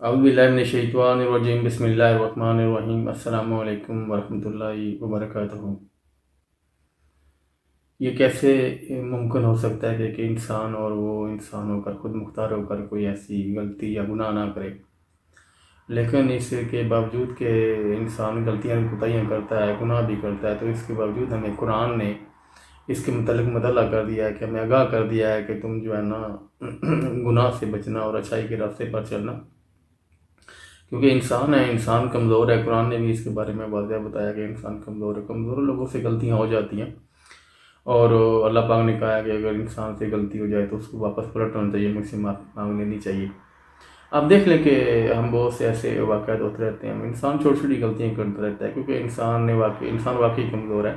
اعوذ باللہ من الشیطان الرجیم بسم اللہ الرحمن الرحیم السلام علیکم ورحمۃ اللہ وبرکاتہ۔ یہ کیسے ممکن ہو سکتا ہے کہ انسان اور وہ انسان ہو کر خود مختار ہو کر کوئی ایسی غلطی یا گناہ نہ کرے، لیکن اس کے باوجود کہ انسان غلطیاں کوتاہیاں کرتا ہے، گناہ بھی کرتا ہے، تو اس کے باوجود ہمیں قرآن نے اس کے متعلق مطلع کر دیا ہے کہ ہمیں آگاہ کر دیا ہے کہ تم جو ہے نا گناہ سے بچنا اور اچھائی کے راستے پر چلنا، کیونکہ انسان ہے، انسان کمزور ہے۔ قرآن نے بھی اس کے بارے میں واضح بتایا کہ انسان کمزور ہے، کمزور لوگوں سے غلطیاں ہو جاتی ہیں، اور اللہ پاک نے کہا ہے کہ اگر انسان سے غلطی ہو جائے تو اس کو واپس پلٹنا چاہیے، مجھ سے معافی مانگ لینی چاہیے۔ آپ دیکھ لیں کہ ہم بہت سے ایسے واقعات ہوتے رہتے ہیں، انسان چھوٹی چھوٹی غلطیاں کرتا رہتا ہے کیونکہ انسان واقعی کمزور ہے۔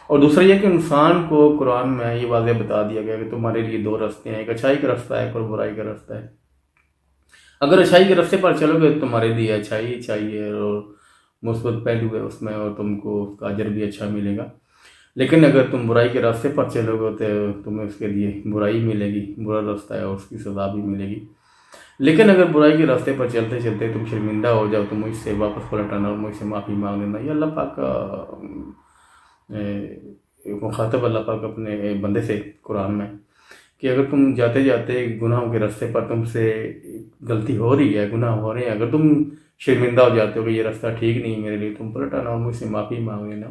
اور دوسرا یہ کہ انسان کو قرآن میں یہ واضح بتا دیا گیا کہ تمہارے لیے دو راستے ہیں، ایک اچھائی کا راستہ ہے، ایک اور برائی کا راستہ ہے۔ اگر اچھائی کے راستے پر چلو گے تو تمہارے لیے اچھائی چاہیے اور مثبت پہلو ہے اس میں، اور تم کو اس کا اجر بھی اچھا ملے گا۔ لیکن اگر تم برائی کے راستے پر چلو گے تو تمہیں اس کے لیے برائی ملے گی، برا راستہ ہے اور اس کی سزا بھی ملے گی۔ لیکن اگر برائی کے راستے پر چلتے چلتے تم شرمندہ ہو جاؤ تو مجھ سے واپس پلٹنا اور مجھ سے معافی مانگ لینا۔ یہ اللہ پاک کا مخاطب اللہ پاک اپنے بندے سے قرآن میں، کہ اگر تم جاتے جاتے گناہوں کے راستے پر تم سے غلطی ہو رہی ہے، گناہ ہو رہے ہیں، اگر تم شرمندہ ہو جاتے ہو کہ یہ راستہ ٹھیک نہیں میرے لیے، تم پلٹنا اور مجھ سے معافی مانگ لینا۔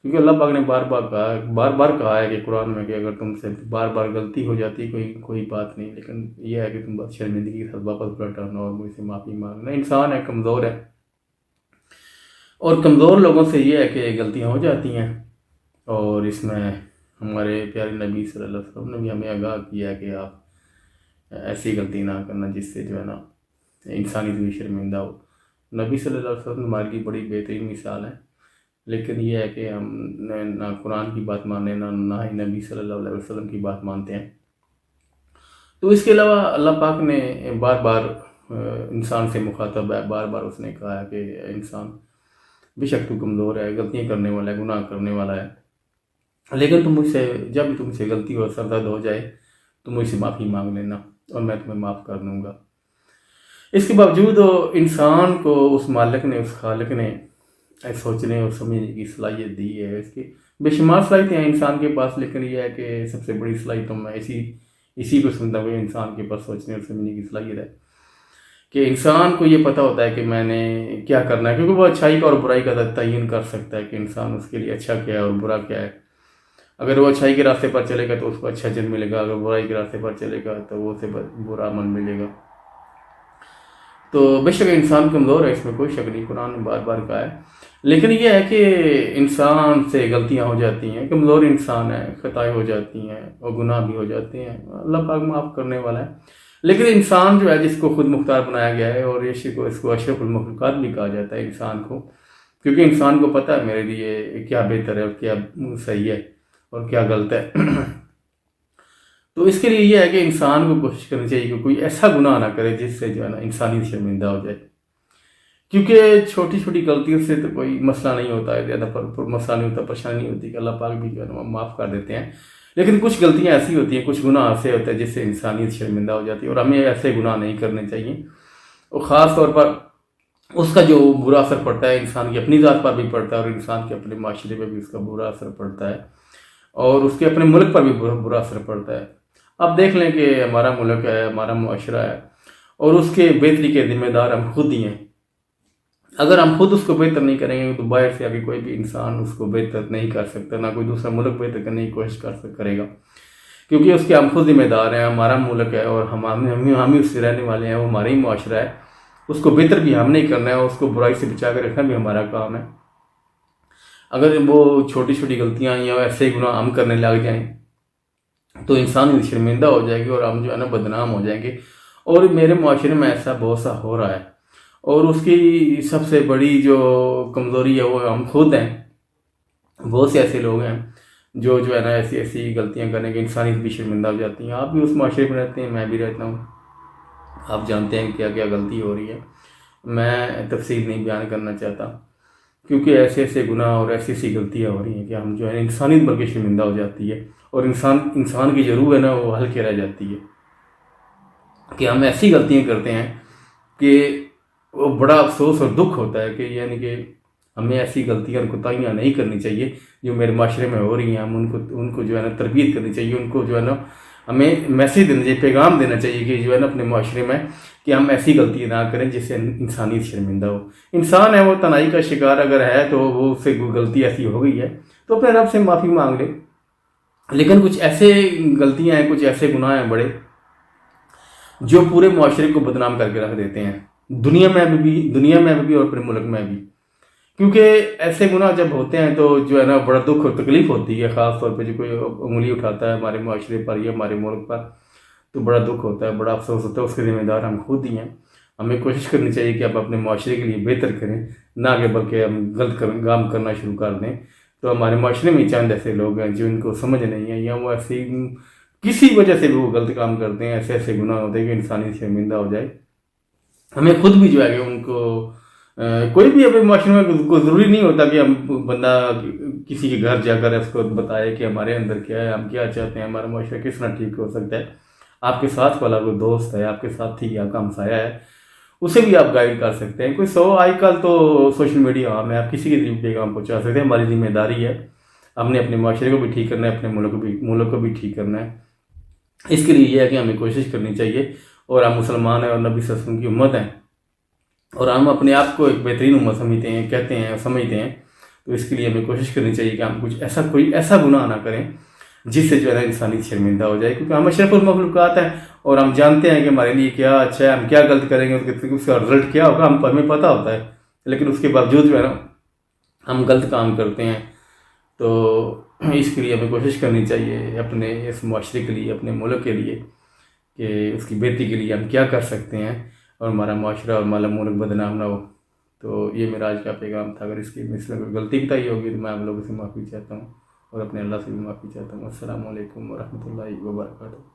کیونکہ اللہ پاک نے بار بار کہا ہے کہ قرآن میں کہ اگر تم سے بار بار غلطی ہو جاتی کوئی بات نہیں، لیکن یہ ہے کہ تم بس شرمندگی کے ساتھ واپس پلٹنا اور مجھ سے معافی مانگنا۔ انسان ہے، کمزور ہے، اور کمزور لوگوں سے یہ ہے کہ غلطیاں ہو جاتی ہیں، اور اس میں ہمارے پیارے نبی صلی اللہ علیہ وسلم نے بھی ہمیں آگاہ کیا ہے کہ آپ ایسی غلطی نہ کرنا جس سے جو ہے نا انسانی بھی شرمندہ ہو۔ نبی صلی اللہ علیہ وسلم ہمارے لیے بڑی بہترین مثال ہے، لیکن یہ ہے کہ ہم نہ قرآن کی بات مانیں نہ ہی نبی صلی اللہ علیہ وسلم کی بات مانتے ہیں۔ تو اس کے علاوہ اللہ پاک نے بار بار انسان سے مخاطب ہے، بار بار اس نے کہا ہے کہ انسان بے شک تو کمزور ہے، غلطیاں کرنے والا ہے، گناہ کرنے والا ہے، لیکن جب تم سے غلطی اور سردرد ہو جائے تو مجھ سے معافی مانگ لینا اور میں تمہیں معاف کر دوں گا۔ اس کے باوجود انسان کو اس مالک نے، اس خالق نے سوچنے اور سمجھنے کی صلاحیت دی ہے۔ اس کی بے شمار صلاحیتیں ہیں انسان کے پاس، لیکن یہ ہے کہ سب سے بڑی صلاحیتوں میں اسی کو سنتا ہوا انسان کے پاس سوچنے اور سمجھنے کی صلاحیت ہے، کہ انسان کو یہ پتہ ہوتا ہے کہ میں نے کیا کرنا ہے، کیونکہ وہ اچھائی کا اور برائی کا تعین کر سکتا ہے کہ انسان اس کے لیے اچھا کیا ہے اور برا کیا ہے۔ اگر وہ اچھائی کے راستے پر چلے گا تو اس کو اچھا اجر ملے گا، اگر برائی کے راستے پر چلے گا تو وہ اسے برا عمل ملے گا۔ تو بے شک انسان کمزور ہے، اس میں کوئی شک نہیں، قرآن نے بار بار کہا ہے، لیکن یہ ہے کہ انسان سے غلطیاں ہو جاتی ہیں، کمزور انسان ہے، خطائیں ہو جاتی ہیں اور گناہ بھی ہو جاتے ہیں، اللہ پاک معاف کرنے والا ہے۔ لیکن انسان جو ہے جس کو خود مختار بنایا گیا ہے، اور اس کو اشرف المخلوقات بھی کہا جاتا ہے انسان کو، کیونکہ انسان کو پتہ ہے میرے لیے کیا بہتر ہے اور کیا صحیح ہے اور کیا غلط ہے۔ تو اس کے لیے یہ ہے کہ انسان کو کوشش کرنی چاہیے کہ کوئی ایسا گناہ نہ کرے جس سے جو ہے نا انسانی شرمندہ ہو جائے، کیونکہ چھوٹی چھوٹی غلطیوں سے تو کوئی مسئلہ نہیں ہوتا ہے، زیادہ مسئلہ نہیں ہوتا، پریشانی نہیں ہوتی، کہ اللہ پاک بھی جو ہے نا معاف کر دیتے ہیں۔ لیکن کچھ غلطیاں ایسی ہوتی ہیں، کچھ گناہ ایسے ہوتے ہیں جس سے انسانیت شرمندہ ہو جاتی ہے، اور ہمیں ایسے گناہ نہیں کرنے چاہیے۔ اور خاص طور پر اس کا جو برا اثر پڑتا ہے انسان کی اپنی ذات پر بھی پڑتا ہے، اور انسان کے اپنے معاشرے پہ بھی اس کا برا اثر پڑتا ہے، اور اس کے اپنے ملک پر بھی برا اثر پڑتا ہے۔ اب دیکھ لیں کہ ہمارا ملک ہے، ہمارا معاشرہ ہے، اور اس کے بہتری کے ذمہ دار ہم خود ہی ہیں۔ اگر ہم خود اس کو بہتر نہیں کریں گے تو باہر سے آگے کوئی بھی انسان اس کو بہتر نہیں کر سکتا، نہ کوئی دوسرا ملک بہتر کرنے کی کوشش کرے گا، کیونکہ اس کے ہم خود ذمہ دار ہیں، ہمارا ملک ہے اور ہم ہی اس سے رہنے والے ہیں، وہ ہمارا ہی معاشرہ ہے، اس کو بہتر بھی ہم نہیں کرنا ہے، اور اس کو برائی سے بچا کے رکھنا بھی ہمارا کام ہے۔ اگر وہ چھوٹی چھوٹی غلطیاں یا ایسے گناہ ہم کرنے لگ جائیں تو انسان شرمندہ ہو جائے گی، اور ہم جو ہے نا بدنام ہو جائیں گے۔ اور میرے معاشرے میں ایسا بہت سا ہو رہا ہے، اور اس کی سب سے بڑی جو کمزوری ہے وہ ہم خود ہیں۔ بہت سے ایسے لوگ ہیں جو ہے نا ایسی غلطیاں کرنے کے انسانیت بھی شرمندہ ہو جاتی ہیں۔ آپ بھی اس معاشرے میں رہتے ہیں، میں بھی رہتا ہوں، آپ جانتے ہیں کیا کیا غلطی ہو رہی ہے، میں تفصیل نہیں بیان کرنا چاہتا، کیونکہ ایسے گناہ اور ایسی غلطیاں ہو رہی ہیں کہ ہم جو ہے انسانیت بلکہ شرمندہ ہو جاتی ہے، اور انسان کی جو روح ہے نا وہ ہلکے رہ جاتی ہے، کہ ہم ایسی غلطیاں کرتے ہیں کہ وہ بڑا افسوس اور دکھ ہوتا ہے کہ یعنی کہ ہمیں ایسی غلطیاں اور کوتاہیاں نہیں کرنی چاہیے جو میرے معاشرے میں ہو رہی ہیں. ہم ان کو جو ہے نا تربیت کرنی چاہیے, ان کو جو ہے نا ہمیں میسیج دینا چاہیے, پیغام دینا چاہیے کہ جو ہے نا اپنے معاشرے میں کہ ہم ایسی غلطی نہ کریں جس سے انسانیت شرمندہ ہو. انسان ہے وہ تنہائی کا شکار اگر ہے تو وہ اس سے غلطی ایسی ہو گئی ہے تو اپنے رب سے معافی مانگ لے. لیکن کچھ ایسے غلطیاں ہیں, کچھ ایسے گناہ ہیں بڑے جو پورے معاشرے کو بدنام کر کے رکھ دیتے ہیں, دنیا میں بھی اور اپنے ملک میں بھی. کیونکہ ایسے گناہ جب ہوتے ہیں تو جو ہے نا بڑا دکھ اور تکلیف ہوتی ہے, خاص طور پہ جو کوئی انگلی اٹھاتا ہے ہمارے معاشرے پر یا ہمارے ملک پر تو بڑا دکھ ہوتا ہے, بڑا افسوس ہوتا ہے. اس کے ذمہ دار ہم خود ہی ہیں. ہمیں کوشش کرنی چاہیے کہ ہم اپنے معاشرے کے لیے بہتر کریں, نہ کہ بلکہ ہم غلط کام کرنا شروع کر دیں. تو ہمارے معاشرے میں چند ایسے لوگ ہیں جو ان کو سمجھ نہیں ہے, یا وہ ایسے کسی وجہ سے بھی وہ غلط کام کرتے ہیں, ایسے گناہ ہوتے ہیں کہ انسانی شرمندہ ہو جائے. ہمیں خود بھی جو ہے کہ ان کو کوئی بھی اپنے معاشرے میں کوئی ضروری نہیں ہوتا کہ ہم بندہ کسی کے گھر جا کر اس کو بتائے کہ ہمارے اندر کیا ہے, ہم کیا چاہتے ہیں, ہمارا معاشرہ کس طرح ٹھیک ہو سکتا ہے. آپ کے ساتھ والا کوئی دوست ہے, آپ کے ساتھی, آپ کا ہمسایہ ہے, اسے بھی آپ گائیڈ کر سکتے ہیں. کوئی آج کل تو سوشل میڈیا عام ہے, آپ کسی کے ذریعے پیغام پہنچا سکتے ہیں. ہماری ذمہ داری ہے, ہم نے اپنے معاشرے کو بھی ٹھیک کرنا ہے, اپنے ملک کو بھی ٹھیک کرنا ہے. اس کے لیے یہ ہے کہ ہمیں کوشش کرنی چاہیے, اور ہم مسلمان ہیں اور نبی صلی اللہ علیہ وسلم کی امت ہیں, اور ہم اپنے آپ کو ایک بہترین امت سمجھتے ہیں, کہتے ہیں, سمجھتے ہیں. تو اس کے لیے ہمیں کوشش کرنی چاہیے کہ ہم کوئی ایسا گناہ نہ کریں جس سے جو ہے نا انسانی شرمندہ ہو جائے. کیونکہ ہم اشرف المخلوقات ہیں اور ہم جانتے ہیں کہ ہمارے لیے کیا اچھا ہے, ہم کیا غلط کریں گے, اس کا رزلٹ کیا ہوگا ہمیں پتہ ہوتا ہے. لیکن اس کے باوجود جو ہے نا ہم غلط کام کرتے ہیں. تو اس کے لیے ہمیں کوشش کرنی چاہیے اپنے اس معاشرے کے لیے, اپنے ملک کے لیے, کہ اس کی بہتری کے لیے ہم کیا کر سکتے ہیں اور ہمارا معاشرہ اور ہمارا ملک بدنام نہ ہو. تو یہ میرا آج کا پیغام تھا. اگر اس کی میں کوئی غلطی بتائی ہوگی تو میں آپ لوگوں سے معافی چاہتا ہوں, اور اپنے اللہ سے بھی معافی چاہتا ہوں. السلام علیکم ورحمۃ اللہ وبرکاتہ.